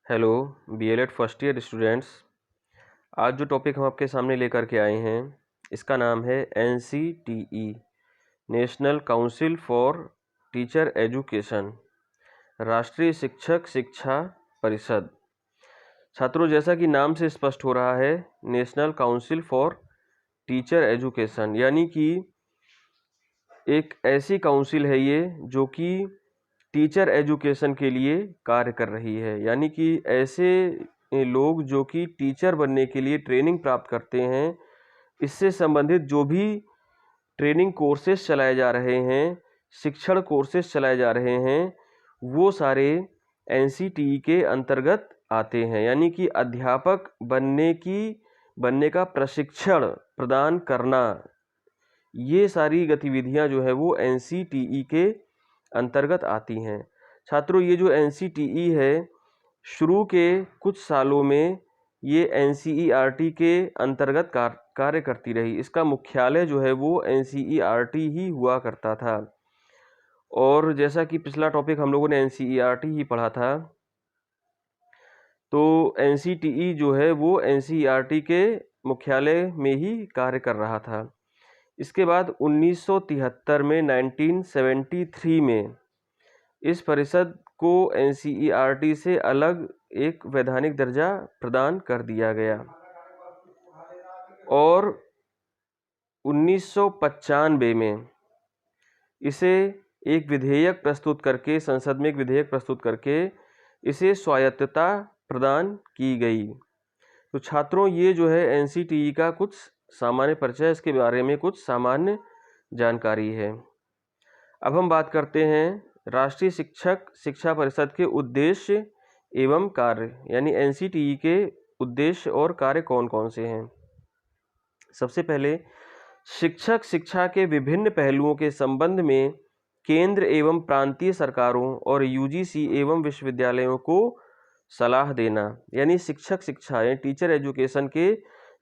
Hello B.El.Ed first year students. आज जो topic हम आपके सामने लेकर के आए हैं इसका नाम है NCTE, national council for teacher education, राष्ट्रीय शिक्षक शिक्षा परिषद। छात्रों, जैसा कि नाम से स्पष्ट हो रहा है, national council for teacher education यानी कि एक ऐसी काउंसिल है ये जो कि टीचर एजुकेशन के लिए कार्य कर रही है। यानी कि ऐसे लोग जो कि टीचर बनने के लिए ट्रेनिंग प्राप्त करते हैं, इससे संबंधित जो भी ट्रेनिंग कोर्सेज चलाए जा रहे हैं, शिक्षण कोर्सेज चलाए जा रहे हैं, वो सारे एनसीटीई के अंतर्गत आते हैं। यानी कि अध्यापक बनने का प्रशिक्षण प्रदान करना, ये सारी गतिविधियां जो है वो एनसीटीई के अंतर्गत आती हैं। छात्रों, ये जो एनसीटीई है, शुरू के कुछ सालों में ये एनसीईआरटी के अंतर्गत कार्य करती रही। इसका मुख्यालय जो है वो एनसीईआरटी ही हुआ करता था। और जैसा कि पिछला टॉपिक हम लोगों ने एनसीईआरटी ही पढ़ा था, तो एनसीटीई जो है वो एनसीईआरटी के मुख्यालय में ही कार्य कर रहा था। इसके बाद 1973 में 1973 में इस परिषद को एनसीईआरटी से अलग एक वैधानिक दर्जा प्रदान कर दिया गया और 1995 में इसे एक विधेयक प्रस्तुत करके, संसद में एक विधेयक प्रस्तुत करके इसे स्वायत्तता प्रदान की गई। तो छात्रों, ये जो है एनसीटीई का कुछ सामान्य परिचय, इसके बारे में कुछ सामान्य जानकारी है। अब हम बात करते हैं राष्ट्रीय शिक्षक शिक्षा परिषद के उद्देश्य एवं कार्य, यानी एनसीटीई के उद्देश्य और कार्य कौन कौन से हैं। सबसे पहले, शिक्षक शिक्षा के विभिन्न पहलुओं के संबंध में केंद्र एवं प्रांतीय सरकारों और यूजीसी एवं विश्वविद्यालयों को सलाह देना। यानी शिक्षक शिक्षा यानी टीचर एजुकेशन के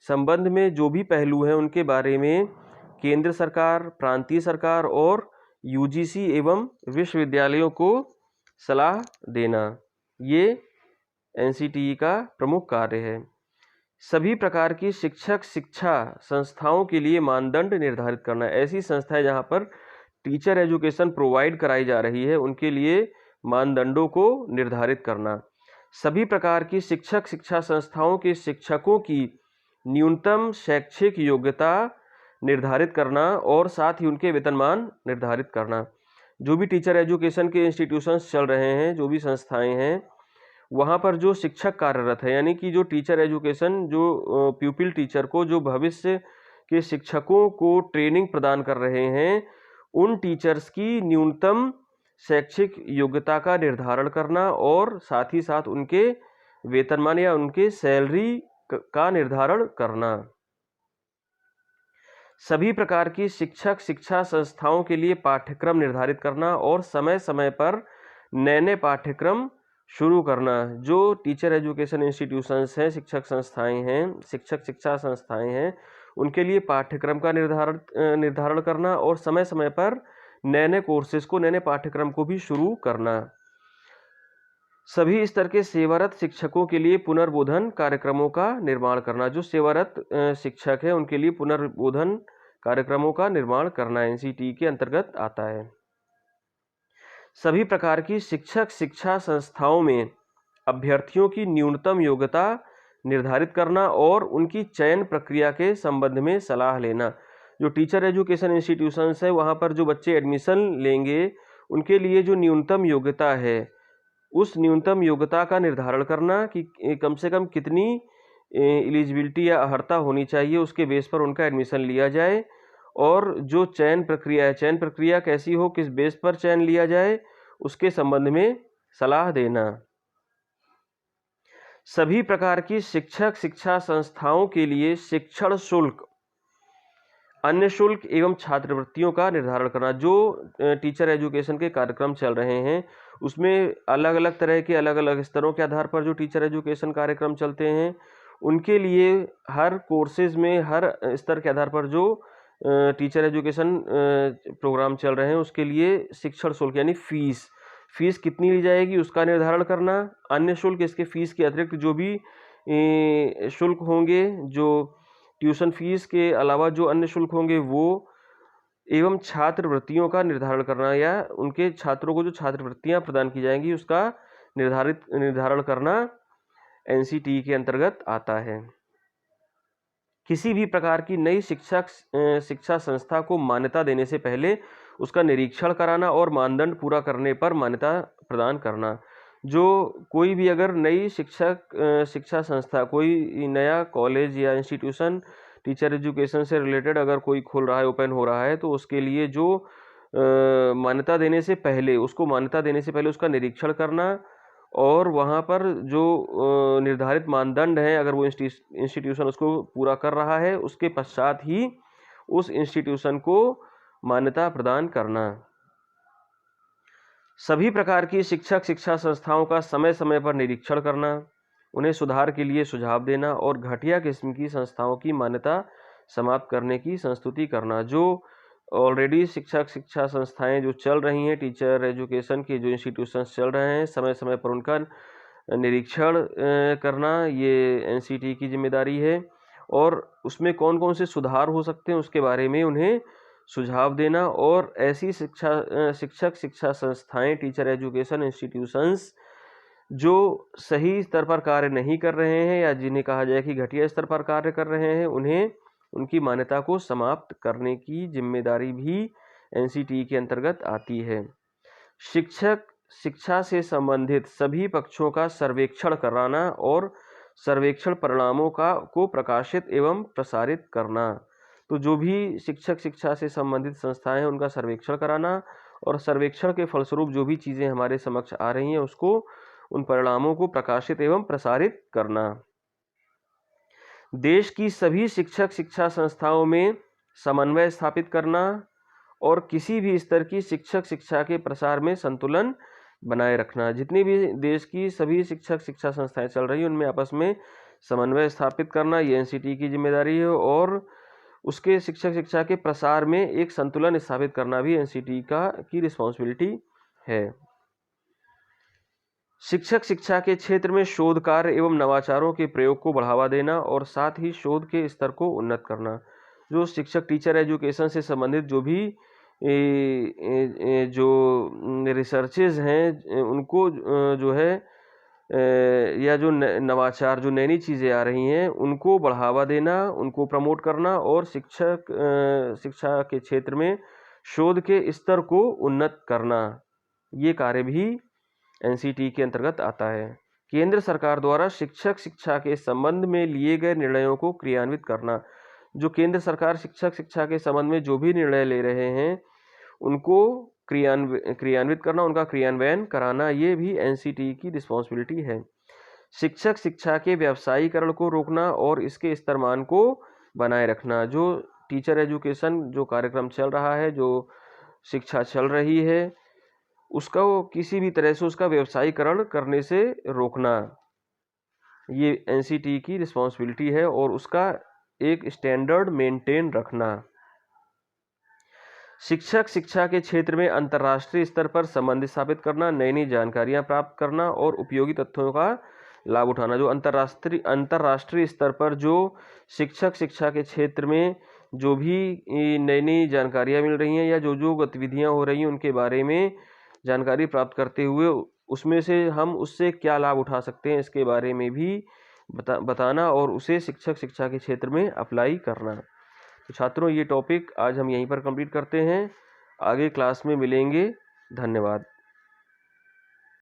संबंध में जो भी पहलू हैं उनके बारे में केंद्र सरकार, प्रांतीय सरकार और यूजीसी एवं विश्वविद्यालयों को सलाह देना, ये एनसीटीई का प्रमुख कार्य है। सभी प्रकार की शिक्षक शिक्षा संस्थाओं के लिए मानदंड निर्धारित करना। ऐसी संस्थाएं जहां पर टीचर एजुकेशन प्रोवाइड कराई जा रही है, उनके लिए मानदंडों को निर्धारित करना। सभी प्रकार की शिक्षक शिक्षा संस्थाओं के शिक्षकों की न्यूनतम शैक्षिक योग्यता निर्धारित करना और साथ ही उनके वेतनमान निर्धारित करना। जो भी टीचर एजुकेशन के इंस्टीट्यूशंस चल रहे हैं, जो भी संस्थाएं हैं, वहाँ पर जो शिक्षक कार्यरत है, यानी कि जो टीचर एजुकेशन, जो प्यूपिल टीचर को, जो भविष्य के शिक्षकों को ट्रेनिंग प्रदान कर रहे हैं, उन टीचर्स की न्यूनतम शैक्षिक योग्यता का निर्धारण करना और साथ ही साथ उनके वेतनमान या उनके सैलरी का निर्धारण करना। सभी प्रकार की शिक्षक शिक्षा संस्थाओं के लिए पाठ्यक्रम निर्धारित करना और समय समय पर नए पाठ्यक्रम शुरू करना। जो टीचर एजुकेशन इंस्टीट्यूशंस हैं, शिक्षक संस्थाएं हैं, शिक्षक शिक्षा संस्थाएं हैं, उनके लिए पाठ्यक्रम का निर्धारण करना और समय समय पर नए कोर्सेज को, नए पाठ्यक्रम को भी शुरू करना। सभी स्तर के सेवारत शिक्षकों के लिए पुनर्बोधन कार्यक्रमों का निर्माण करना। जो सेवारत शिक्षक है उनके लिए पुनर्बोधन कार्यक्रमों का निर्माण करना एनसीटीई के अंतर्गत आता है। सभी प्रकार की शिक्षक शिक्षा संस्थाओं में अभ्यर्थियों की न्यूनतम योग्यता निर्धारित करना और उनकी चयन प्रक्रिया के संबंध में सलाह लेना। जो टीचर एजुकेशन इंस्टीट्यूशंस है, वहाँ पर जो बच्चे एडमिशन लेंगे, उनके लिए जो न्यूनतम योग्यता है, उस न्यूनतम योग्यता का निर्धारण करना कि कम से कम कितनी एलिजिबिलिटी या अर्हता होनी चाहिए, उसके बेस पर उनका एडमिशन लिया जाए। और जो चयन प्रक्रिया है, चयन प्रक्रिया कैसी हो, किस बेस पर चयन लिया जाए, उसके संबंध में सलाह देना। सभी प्रकार की शिक्षक शिक्षा संस्थाओं के लिए शिक्षण शुल्क, अन्य शुल्क एवं छात्रवृत्तियों का निर्धारण करना। जो टीचर एजुकेशन के कार्यक्रम चल रहे हैं, उसमें अलग अलग तरह के, अलग अलग स्तरों के आधार पर जो टीचर एजुकेशन कार्यक्रम चलते हैं, उनके लिए हर कोर्सेज में, हर स्तर के आधार पर जो टीचर एजुकेशन प्रोग्राम चल रहे हैं, उसके लिए शिक्षण शुल्क यानी फीस कितनी ली जाएगी उसका निर्धारण करना, अन्य शुल्क इसके फीस के अतिरिक्त जो भी शुल्क होंगे, जो ट्यूशन फीस के अलावा जो अन्य शुल्क होंगे वो, एवं छात्रवृत्तियों का निर्धारण करना या उनके छात्रों को जो छात्रवृत्तियां प्रदान की जाएंगी उसका निर्धारण करना एनसीटी के अंतर्गत आता है। किसी भी प्रकार की नई शिक्षा संस्था को मान्यता देने से पहले उसका निरीक्षण कराना और मानदंड पूरा करने पर मान्यता प्रदान करना। जो कोई भी अगर नई शिक्षा संस्था, कोई नया कॉलेज या इंस्टीट्यूशन टीचर एजुकेशन से रिलेटेड अगर कोई खोल रहा है, ओपन हो रहा है, तो उसके लिए जो मान्यता देने से पहले उसका निरीक्षण करना और वहाँ पर जो निर्धारित मानदंड हैं अगर वो इंस्टीट्यूशन उसको पूरा कर रहा है उसके पश्चात ही उस इंस्टीट्यूशन को मान्यता प्रदान करना। सभी प्रकार की शिक्षा संस्थाओं का समय समय पर निरीक्षण करना, उन्हें सुधार के लिए सुझाव देना और घटिया किस्म की संस्थाओं की मान्यता समाप्त करने की संस्तुति करना। जो ऑलरेडी शिक्षा संस्थाएं जो चल रही हैं, टीचर एजुकेशन के जो इंस्टीट्यूशंस चल रहे हैं, समय समय पर उनका निरीक्षण करना ये एनसीटी की जिम्मेदारी है और उसमें कौन कौन से सुधार हो सकते हैं उसके बारे में उन्हें सुझाव देना। और ऐसी शिक्षा संस्थाएं, टीचर एजुकेशन इंस्टीट्यूशंस जो सही स्तर पर कार्य नहीं कर रहे हैं या जिन्हें कहा जाए कि घटिया स्तर पर कार्य कर रहे हैं, उन्हें उनकी मान्यता को समाप्त करने की जिम्मेदारी भी एनसीटी के अंतर्गत आती है। शिक्षा से संबंधित सभी पक्षों का सर्वेक्षण कराना और सर्वेक्षण परिणामों को प्रकाशित एवं प्रसारित करना। तो जो भी शिक्षा से संबंधित संस्थाएं हैं उनका सर्वेक्षण कराना और सर्वेक्षण के फलस्वरूप जो भी चीज़ें हमारे समक्ष आ रही हैं उसको, उन परिणामों को प्रकाशित एवं प्रसारित करना। देश की सभी शिक्षा संस्थाओं में समन्वय स्थापित करना और किसी भी स्तर की शिक्षा के प्रसार में संतुलन बनाए रखना। जितनी भी देश की सभी शिक्षा संस्थाएं चल रही हैं उनमें आपस में समन्वय स्थापित करना ये एनसीटी की जिम्मेदारी है और उसके शिक्षा के प्रसार में एक संतुलन स्थापित करना भी एनसीटी की रिस्पॉन्सिबिलिटी है। शिक्षा के क्षेत्र में शोध कार्य एवं नवाचारों के प्रयोग को बढ़ावा देना और साथ ही शोध के स्तर को उन्नत करना। जो शिक्षक टीचर एजुकेशन से संबंधित जो भी जो रिसर्चेज हैं उनको जो है या जो नवाचार, जो नई चीज़ें आ रही हैं उनको बढ़ावा देना, उनको प्रमोट करना और शिक्षा के क्षेत्र में शोध के स्तर को उन्नत करना, ये कार्य भी एनसीटी के अंतर्गत आता है। केंद्र सरकार द्वारा शिक्षा के संबंध में लिए गए निर्णयों को क्रियान्वित करना। जो केंद्र सरकार शिक्षा के संबंध में जो भी निर्णय ले रहे हैं उनको क्रियान्वित करना, उनका क्रियान्वयन कराना, ये भी एनसीटी की रिस्पॉन्सिबिलिटी है। शिक्षा के व्यावसायीकरण को रोकना और इसके स्तरमान को बनाए रखना। जो टीचर एजुकेशन जो कार्यक्रम चल रहा है, जो शिक्षा चल रही है, उसका किसी भी तरह से उसका व्यवसायीकरण करने से रोकना, ये एनसीटी की रिस्पॉन्सिबिलिटी है और उसका एक स्टैंडर्ड मेंटेन रखना। शिक्षा के क्षेत्र में अंतर्राष्ट्रीय स्तर पर संबंध स्थापित करना, नई नई जानकारियां प्राप्त करना और उपयोगी तथ्यों का लाभ उठाना। जो अंतर्राष्ट्रीय स्तर पर जो शिक्षा के क्षेत्र में जो भी नई नई जानकारियां मिल रही हैं या जो गतिविधियां हो रही हैं उनके बारे में जानकारी प्राप्त करते हुए उसमें से हम उससे क्या लाभ उठा सकते हैं इसके बारे में भी बताना और उसे शिक्षा के क्षेत्र में अप्लाई करना। तो छात्रों, ये टॉपिक आज हम यहीं पर कंप्लीट करते हैं, आगे क्लास में मिलेंगे। धन्यवाद।